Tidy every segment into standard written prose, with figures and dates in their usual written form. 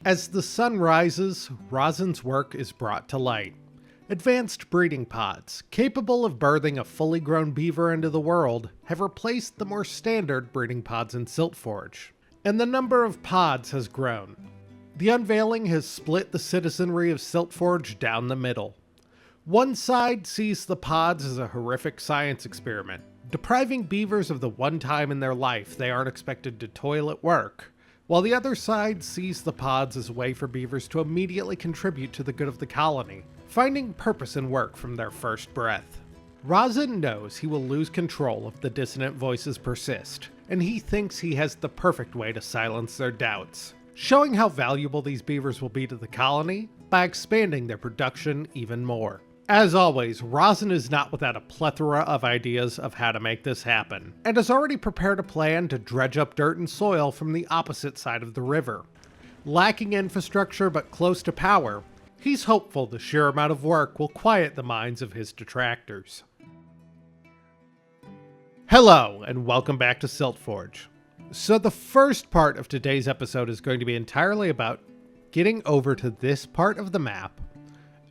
As the sun rises, Rhazin's work is brought to light. Advanced breeding pods, capable of birthing a fully grown beaver into the world, have replaced the more standard breeding pods in Siltforge, and the number of pods has grown. The unveiling has split the citizenry of Siltforge down the middle. One side sees the pods as a horrific science experiment, depriving beavers of the one time in their life they aren't expected to toil at work, while the other side sees the pods as a way for beavers to immediately contribute to the good of the colony, finding purpose in work from their first breath. Rhazin knows he will lose control if the dissonant voices persist, and he thinks he has the perfect way to silence their doubts, showing how valuable these beavers will be to the colony by expanding their production even more. As always, Rhazin is not without a plethora of ideas of how to make this happen, and has already prepared a plan to dredge up dirt and soil from the opposite side of the river. Lacking infrastructure but close to power, he's hopeful the sheer amount of work will quiet the minds of his detractors. Hello, and welcome back to Siltforge. So the first part of today's episode is going to be entirely about getting over to this part of the map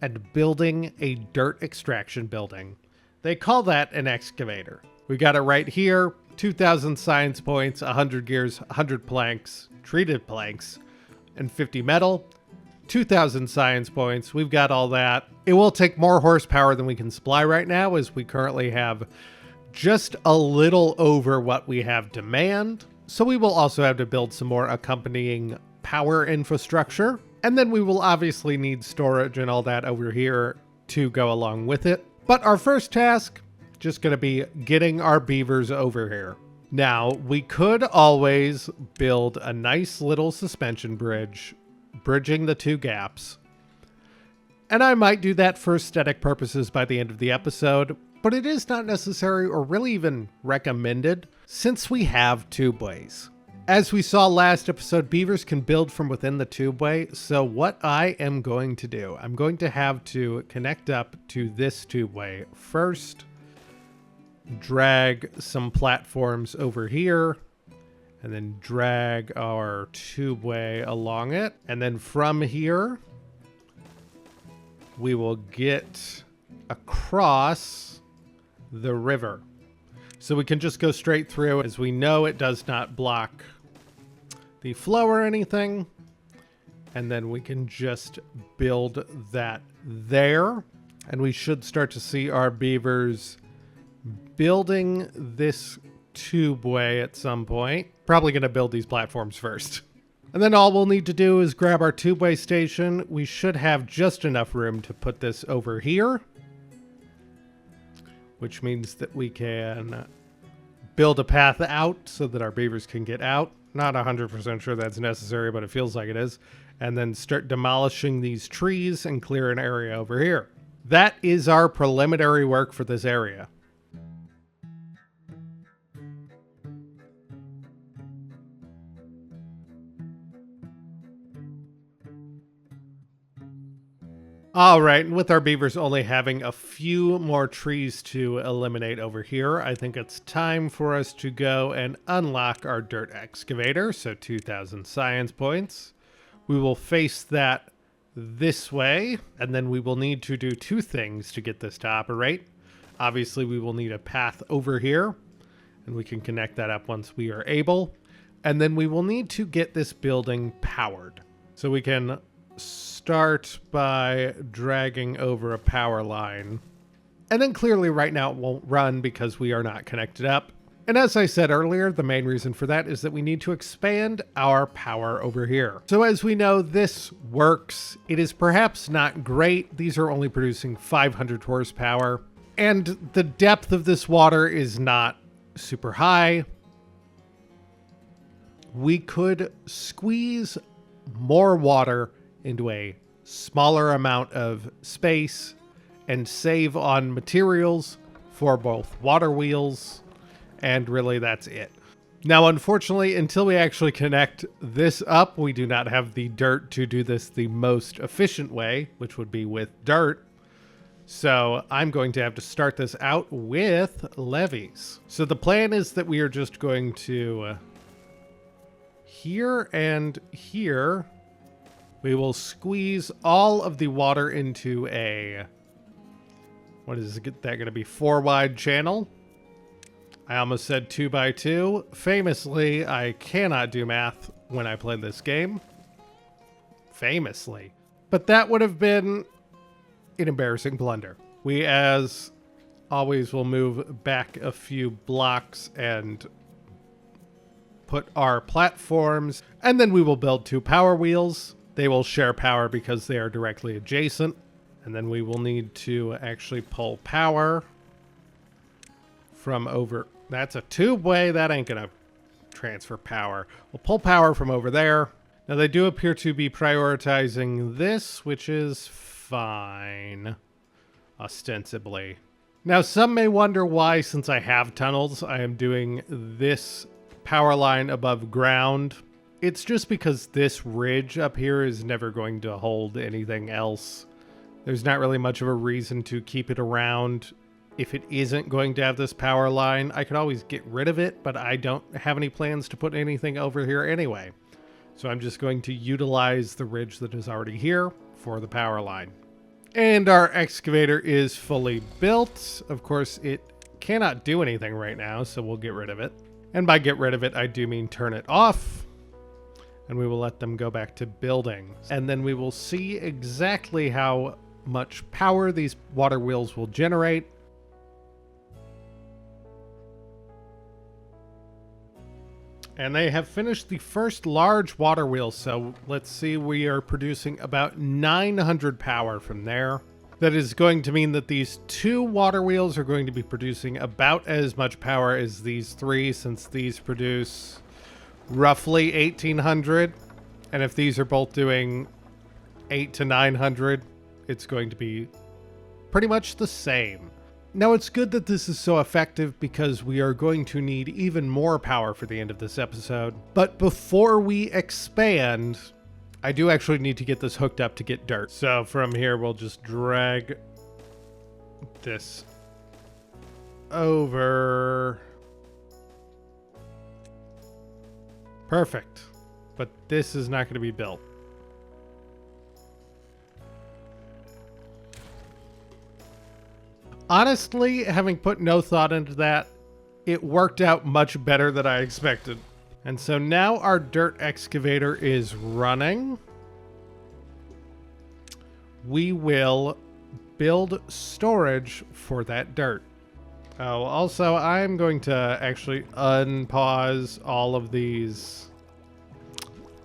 and building a dirt extraction building. They call that an excavator. We got it right here, 2,000 science points, 100 gears, 100 planks, treated planks, and 50 metal. 2,000 science points, we've got all that. It will take more horsepower than we can supply right now, as we currently have just a little over what we have demand. So we will also have to build some more accompanying power infrastructure. And then we will obviously need storage and all that over here to go along with it. But our first task, just going to be getting our beavers over here. Now, we could always build a nice little suspension bridge, bridging the two gaps. And I might do that for aesthetic purposes by the end of the episode, but it is not necessary or really even recommended since we have tubeways. As we saw last episode, beavers can build from within the tubeway, so what I am going to do, I'm going to have to connect up to this tubeway first, drag some platforms over here, and then drag our tubeway along it, and then from here, we will get across the river. So we can just go straight through, as we know it does not block the flow or anything. And then we can just build that there. And we should start to see our beavers building this tubeway at some point. Probably going to build these platforms first. And then all we'll need to do is grab our tubeway station. We should have just enough room to put this over here, which means that we can build a path out so that our beavers can get out. Not 100% sure that's necessary, but it feels like it is. And then start demolishing these trees and clear an area over here. That is our preliminary work for this area. All right, and with our beavers only having a few more trees to eliminate over here, I think it's time for us to go and unlock our dirt excavator. So 2,000 science points. We will face that this way, and then we will need to do two things to get this to operate. Obviously, we will need a path over here, and we can connect that up once we are able. And then we will need to get this building powered. So we can start by dragging over a power line. And then clearly right now it won't run because we are not connected up. And as I said earlier, the main reason for that is that we need to expand our power over here. So as we know, this works. It is perhaps not great. These are only producing 500 horsepower. And the depth of this water is not super high. We could squeeze more water into a smaller amount of space and save on materials for both water wheels, and really that's it. Now, unfortunately, until we actually connect this up, we do not have the dirt to do this the most efficient way, which would be with dirt. So I'm going to have to start this out with levees. So the plan is that we are just going to here and here We will squeeze all of the water into a, what is that going to be, 4-wide channel. I almost said 2x2. Famously, I cannot do math when I play this game. Famously. But that would have been an embarrassing blunder. We, as always, will move back a few blocks and put our platforms, and then we will build 2 power wheels. They will share power because they are directly adjacent. And then we will need to actually pull power from over. That's a tube-way. That ain't going to transfer power. We'll pull power from over there. Now, they do appear to be prioritizing this, which is fine, ostensibly. Now, some may wonder why, since I have tunnels, I am doing this power line above ground. It's just because this ridge up here is never going to hold anything else. There's not really much of a reason to keep it around if it isn't going to have this power line. I could always get rid of it, but I don't have any plans to put anything over here anyway. So I'm just going to utilize the ridge that is already here for the power line. And our excavator is fully built. Of course, it cannot do anything right now, so we'll get rid of it. And by get rid of it, I do mean turn it off. And we will let them go back to building. And then we will see exactly how much power these water wheels will generate. And they have finished the first large water wheel, so let's see, we are producing about 900 power from there. That is going to mean that these 2 water wheels are going to be producing about as much power as these 3, since these produce roughly 1800. And if these are both doing 800 to 900, it's going to be pretty much the same. Now, it's good that this is so effective because we are going to need even more power for the end of this episode. But before we expand, I do actually need to get this hooked up to get dirt. So from here, we'll just drag this over. Perfect. But this is not going to be built. Honestly, having put no thought into that, it worked out much better than I expected. And so now our dirt excavator is running. We will build storage for that dirt. Oh, also, I'm going to actually unpause all of these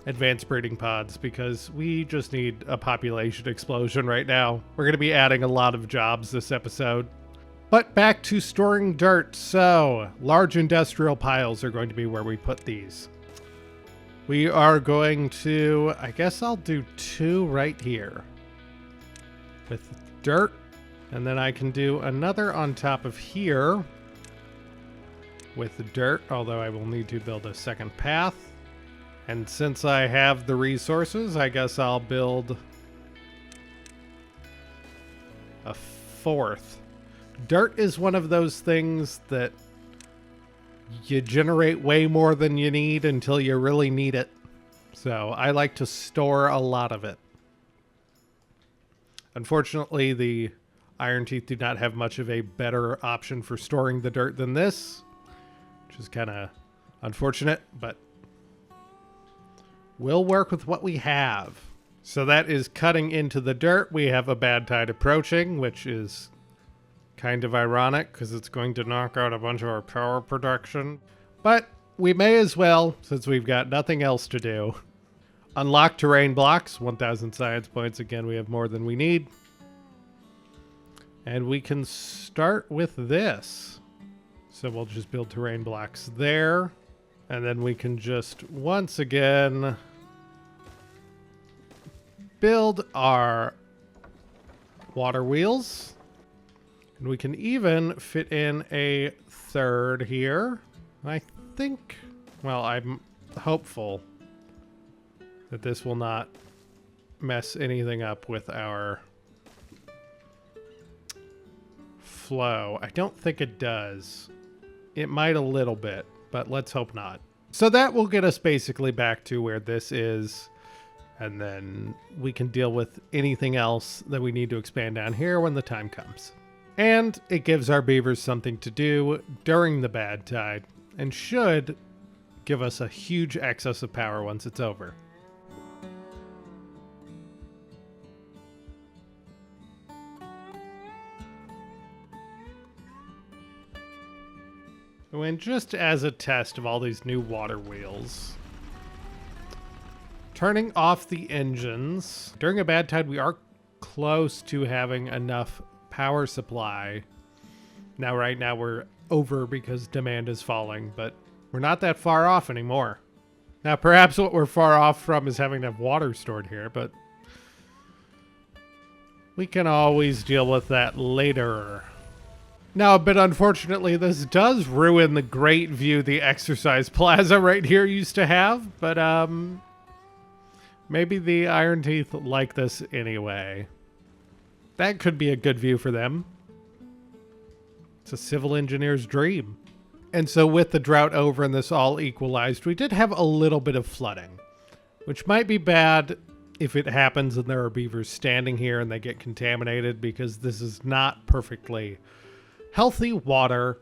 advanced breeding pods because we just need a population explosion right now. We're going to be adding a lot of jobs this episode. But back to storing dirt. So, large industrial piles are going to be where we put these. We are going to, I guess I'll do 2 right here with dirt. And then I can do another on top of here with the dirt, although I will need to build a second path. And since I have the resources, I guess I'll build a 4th. Dirt is one of those things that you generate way more than you need until you really need it. So I like to store a lot of it. Unfortunately, the Iron Teeth do not have much of a better option for storing the dirt than this, which is kind of unfortunate, but we'll work with what we have. So that is cutting into the dirt. We have a bad tide approaching, which is kind of ironic because it's going to knock out a bunch of our power production. But we may as well, since we've got nothing else to do. Unlock terrain blocks, 1,000 science points. Again, we have more than we need. And we can start with this. So we'll just build terrain blocks there. And then we can just, once again, build our water wheels. And we can even fit in a 3rd here. I think, well, I'm hopeful that this will not mess anything up with our flow. I don't think it does. It might a little bit, but let's hope not. So that will get us basically back to where this is. And then we can deal with anything else that we need to expand down here when the time comes. And it gives our beavers something to do during the bad tide and should give us a huge excess of power once it's over. And just as a test of all these new water wheels, turning off the engines. During a bad tide, we are close to having enough power supply. Now, right now, we're over because demand is falling, but we're not that far off anymore. Now, perhaps what we're far off from is having to have water stored here, but we can always deal with that later. Now, but unfortunately, this does ruin the great view the exercise plaza right here used to have, but maybe the Iron Teeth like this anyway. That could be a good view for them. It's a civil engineer's dream. And so with the drought over and this all equalized, we did have a little bit of flooding, which might be bad if it happens and there are beavers standing here and they get contaminated, because this is not perfectly healthy water.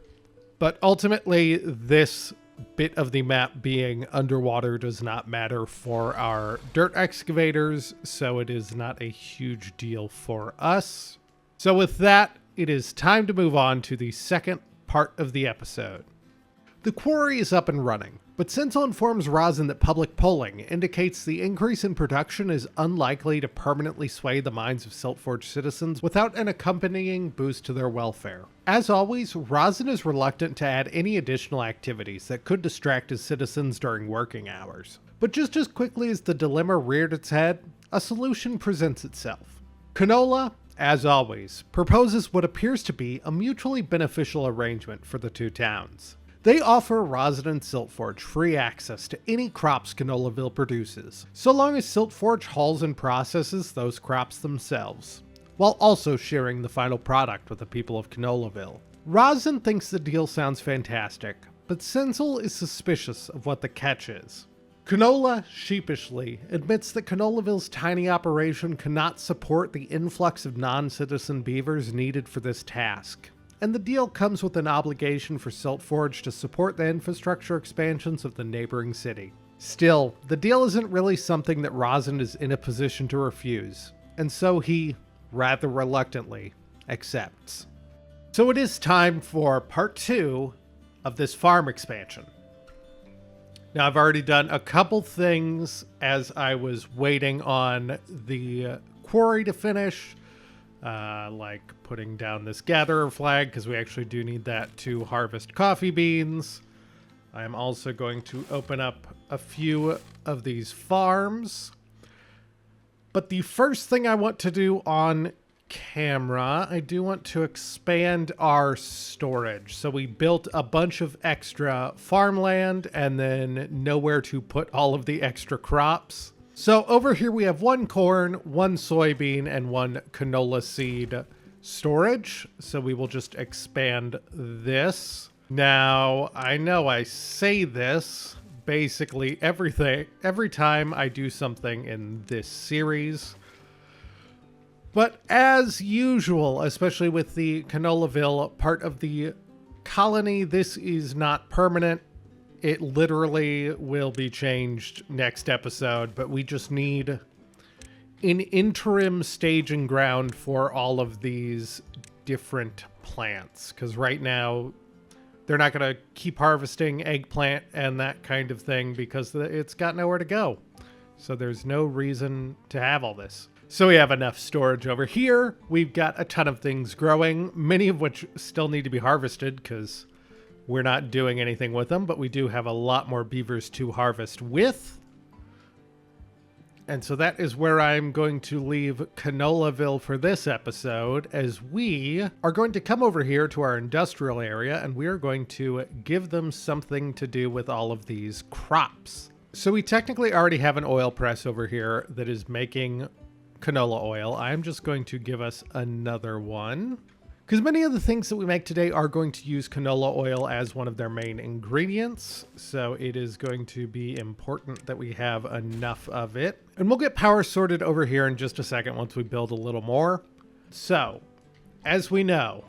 But ultimately, this bit of the map being underwater does not matter for our dirt excavators, so it is not a huge deal for us. So with that, it is time to move on to the second part of the episode. The quarry is up and running, but Sinsel informs Rhazin that public polling indicates the increase in production is unlikely to permanently sway the minds of Siltforge citizens without an accompanying boost to their welfare. As always, Rhazin is reluctant to add any additional activities that could distract his citizens during working hours. But just as quickly as the dilemma reared its head, a solution presents itself. Canola, as always, proposes what appears to be a mutually beneficial arrangement for the two towns. They offer Rhazin and Siltforge free access to any crops Canolaville produces, so long as Siltforge hauls and processes those crops themselves, while also sharing the final product with the people of Canolaville. Rhazin thinks the deal sounds fantastic, but Sinsel is suspicious of what the catch is. Canola sheepishly admits that Canolaville's tiny operation cannot support the influx of non-citizen beavers needed for this task, and the deal comes with an obligation for Siltforge to support the infrastructure expansions of the neighboring city. Still, the deal isn't really something that Rhazin is in a position to refuse, and so he, rather reluctantly, accepts. So it is time for part 2 of this farm expansion. Now, I've already done a couple things as I was waiting on the quarry to finish, like putting down this gatherer flag, because we actually do need that to harvest coffee beans. I'm also going to open up a few of these farms. But the first thing I want to do on camera, I do want to expand our storage. So we built a bunch of extra farmland and then nowhere to put all of the extra crops. So over here we have 1 corn, 1 soybean, and 1 canola seed storage. So we will just expand this. Now, I know I say this basically every time I do something in this series. But as usual, especially with the Canolaville part of the colony, this is not permanent. It literally will be changed next episode, but we just need an interim staging ground for all of these different plants. Because right now, they're not going to keep harvesting eggplant and that kind of thing because it's got nowhere to go. So there's no reason to have all this. So we have enough storage over here. We've got a ton of things growing, many of which still need to be harvested because we're not doing anything with them, but we do have a lot more beavers to harvest with. And so that is where I'm going to leave Canolaville for this episode, as we are going to come over here to our industrial area and we are going to give them something to do with all of these crops. So we technically already have an oil press over here that is making canola oil. I'm just going to give us another one Because many of the things that we make today are going to use canola oil as one of their main ingredients. So it is going to be important that we have enough of it. And we'll get power sorted over here in just a second once we build a little more. So, as we know,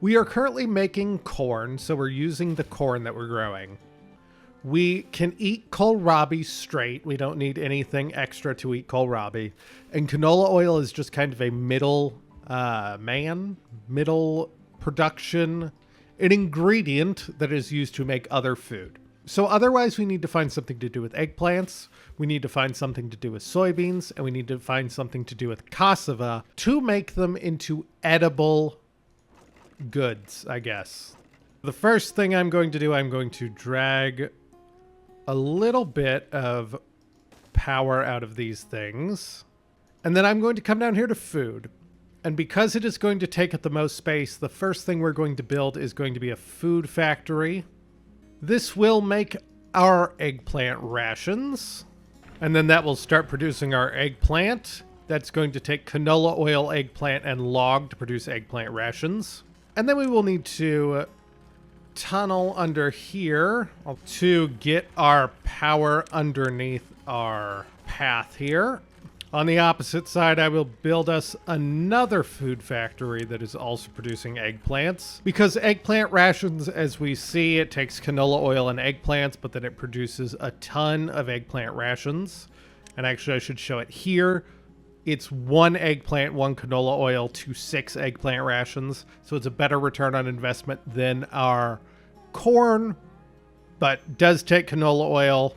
we are currently making corn, so we're using the corn that we're growing. We can eat kohlrabi straight. We don't need anything extra to eat kohlrabi. And canola oil is just kind of a middle production, an ingredient that is used to make other food. So otherwise we need to find something to do with eggplants, we need to find something to do with soybeans, and we need to find something to do with cassava to make them into edible goods, I guess. The first thing I'm going to do, I'm going to drag a little bit of power out of these things. And then I'm going to come down here to food. And because it is going to take up the most space, the first thing we're going to build is going to be a food factory. This will make our eggplant rations. And then that will start producing our eggplant. That's going to take canola oil, eggplant, and log to produce eggplant rations. And then we will need to tunnel under here to get our power underneath our path here. On the opposite side, I will build us another food factory that is also producing eggplants. Because eggplant rations, as we see, it takes canola oil and eggplants, but then it produces a ton of eggplant rations. And actually, I should show it here. It's 1 eggplant, 1 canola oil to 6 eggplant rations. So it's a better return on investment than our corn, but does take canola oil,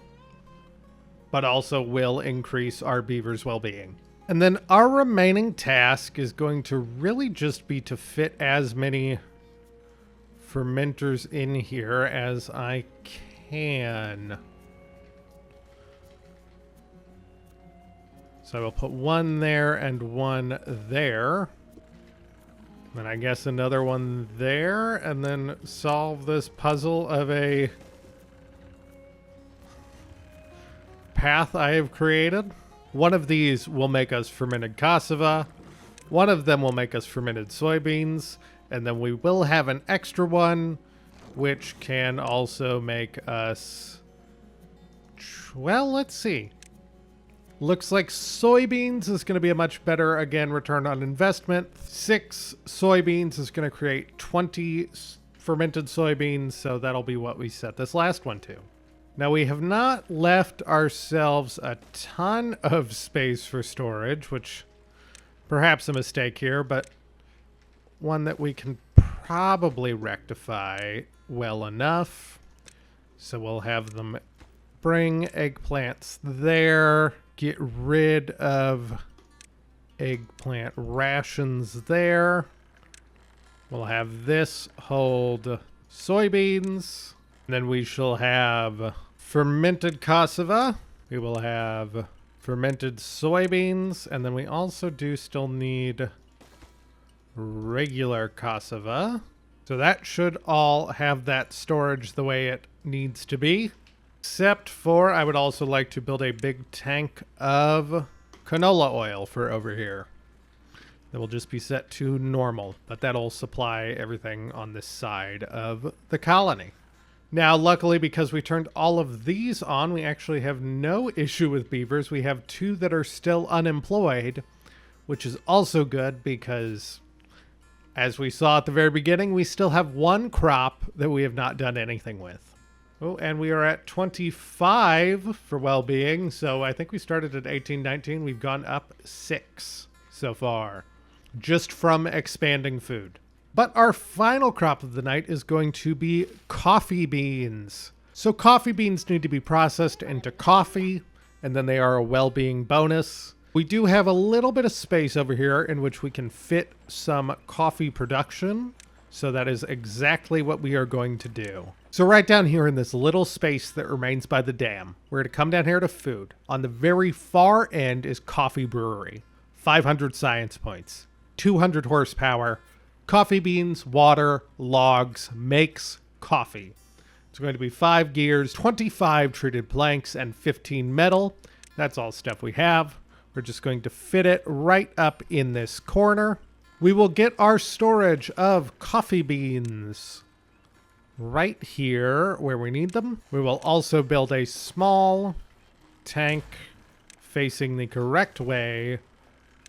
but also will increase our beavers' well-being. And then our remaining task is going to really just be to fit as many fermenters in here as I can. So I will put 1 there and 1 there. Then I guess another 1 there, and then solve this puzzle of a path I have created. One of these will make us fermented cassava. One of them will make us fermented soybeans. And then we will have an extra one, which can also make us... Well, let's see. Looks like soybeans is going to be a much better, again, return on investment. 6 soybeans is going to create 20 fermented soybeans, so that'll be what we set this last one to. Now, we have not left ourselves a ton of space for storage, which perhaps a mistake here, but one that we can probably rectify well enough. So we'll have them bring eggplants there, get rid of eggplant rations there. We'll have this hold soybeans. And then we shall have fermented cassava. We will have fermented soybeans. And then we also do still need regular cassava. So that should all have that storage the way it needs to be. Except for I would also like to build a big tank of canola oil for over here. That will just be set to normal, but that'll supply everything on this side of the colony. Now, luckily, because we turned all of these on, we actually have no issue with beavers. We have 2 that are still unemployed, which is also good because, as we saw at the very beginning, we still have 1 crop that we have not done anything with. Oh, and we are at 25 for well-being, so I think we started at 18, 19. We've gone up 6 so far, just from expanding food. But our final crop of the night is going to be coffee beans. So coffee beans need to be processed into coffee, and then they are a well-being bonus. We do have a little bit of space over here in which we can fit some coffee production. So that is exactly what we are going to do. So right down here in this little space that remains by the dam, we're going to come down here to food. On the very far end is coffee brewery. 500 science points, 200 horsepower, coffee beans, water, logs, makes coffee. It's going to be 5 gears, 25 treated planks, and 15 metal. That's all stuff we have. We're just going to fit it right up in this corner. We will get our storage of coffee beans right here where we need them. We will also build a small tank facing the correct way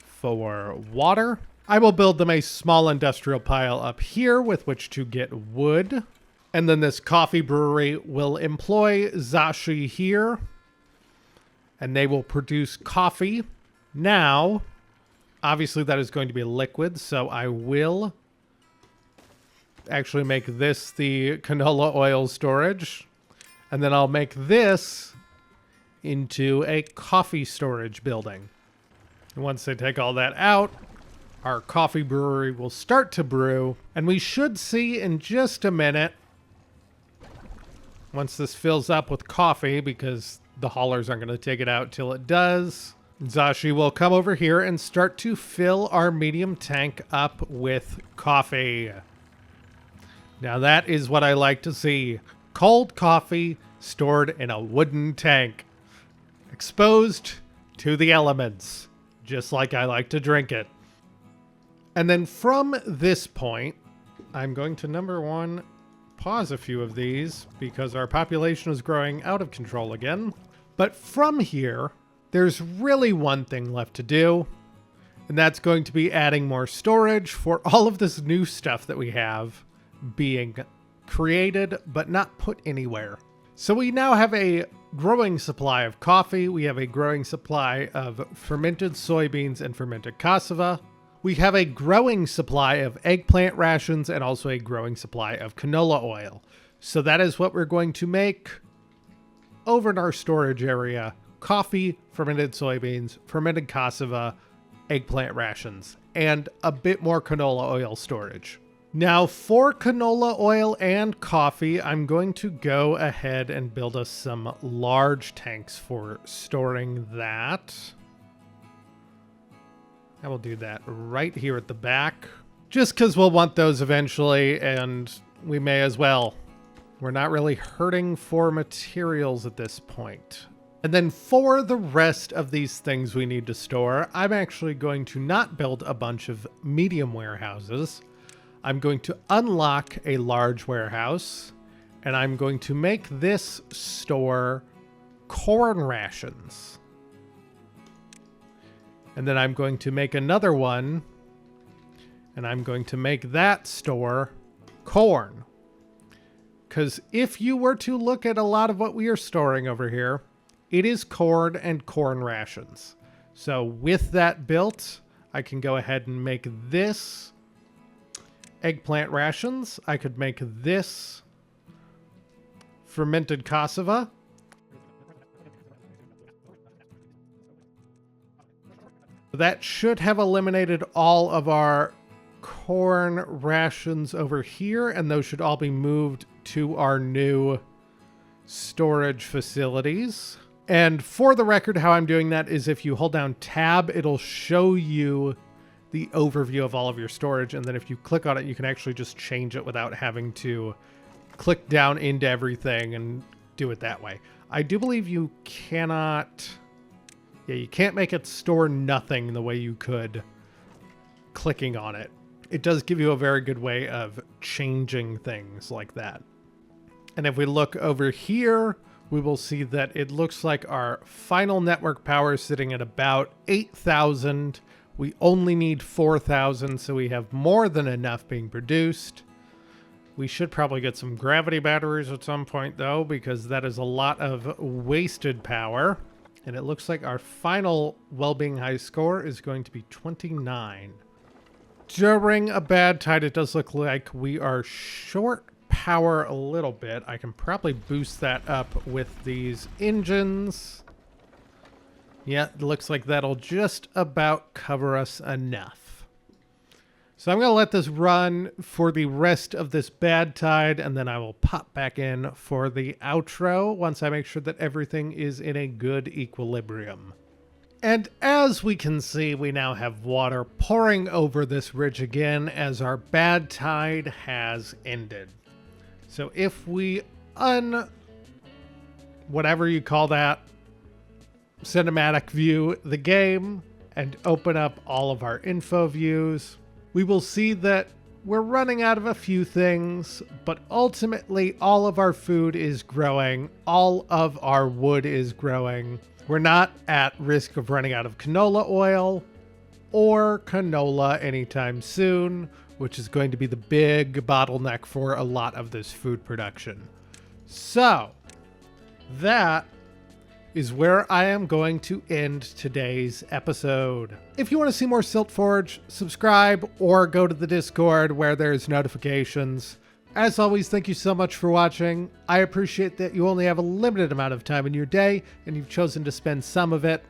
for water. I will build them a small industrial pile up here with which to get wood. And then this coffee brewery will employ Zashi here, and they will produce coffee. Now, obviously that is going to be liquid, so I will actually make this the canola oil storage. And then I'll make this into a coffee storage building. And once they take all that out, our coffee brewery will start to brew. And we should see in just a minute, once this fills up with coffee, because the haulers aren't going to take it out till it does, Zashi will come over here and start to fill our medium tank up with coffee. Now that is what I like to see. Cold coffee stored in a wooden tank. Exposed to the elements, just like I like to drink it. And then from this point, I'm going to, number one, pause a few of these because our population is growing out of control again. But from here, there's really one thing left to do, and that's going to be adding more storage for all of this new stuff that we have being created but not put anywhere. So we now have a growing supply of coffee. We have a growing supply of fermented soybeans and fermented cassava. We have a growing supply of eggplant rations and also a growing supply of canola oil. So that is what we're going to make over in our storage area. Coffee, fermented soybeans, fermented cassava, eggplant rations, and a bit more canola oil storage. Now for canola oil and coffee, I'm going to go ahead and build us some large tanks for storing that. I will do that right here at the back, just because we'll want those eventually, and we may as well. We're not really hurting for materials at this point. And then for the rest of these things we need to store, I'm actually going to not build a bunch of medium warehouses. I'm going to unlock a large warehouse, and I'm going to make this store corn rations. And then I'm going to make another one, and I'm going to make that store corn. Because if you were to look at a lot of what we are storing over here, it is corn and corn rations. So with that built, I can go ahead and make this eggplant rations. I could make this fermented cassava. That should have eliminated all of our corn rations over here, and those should all be moved to our new storage facilities. And for the record, how I'm doing that is if you hold down tab, it'll show you the overview of all of your storage, and then if you click on it, you can actually just change it without having to click down into everything and do it that way. I do believe you cannot... Yeah, you can't make it store nothing the way you could clicking on it. It does give you a very good way of changing things like that. And if we look over here, we will see that it looks like our final network power is sitting at about 8,000. We only need 4,000, so we have more than enough being produced. We should probably get some gravity batteries at some point, though, because that is a lot of wasted power. And it looks like our final well-being high score is going to be 29. During a bad tide, it does look like we are short power a little bit. I can probably boost that up with these engines. Yeah, it looks like that'll just about cover us enough. So I'm going to let this run for the rest of this bad tide, and then I will pop back in for the outro once I make sure that everything is in a good equilibrium. And as we can see, we now have water pouring over this ridge again as our bad tide has ended. So if we whatever you call that, cinematic view the game and open up all of our info views, we will see that we're running out of a few things, but ultimately all of our food is growing, all of our wood is growing. We're not at risk of running out of canola oil or canola anytime soon, which is going to be the big bottleneck for a lot of this food production. So, that is where I am going to end today's episode. If you want to see more Siltforge, subscribe or go to the Discord where there's notifications. As always, thank you so much for watching. I appreciate that you only have a limited amount of time in your day and you've chosen to spend some of it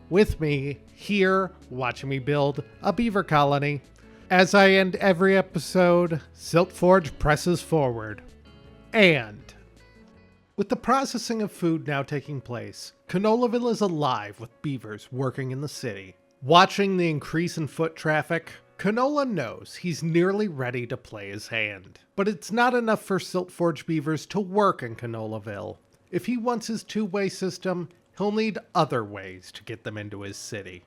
with me here watching me build a beaver colony. As I end every episode, Siltforge presses forward. And with the processing of food now taking place, Canolaville is alive with beavers working in the city. Watching the increase in foot traffic, Canola knows he's nearly ready to play his hand. But it's not enough for Siltforge beavers to work in Canolaville. If he wants his two-way system, he'll need other ways to get them into his city.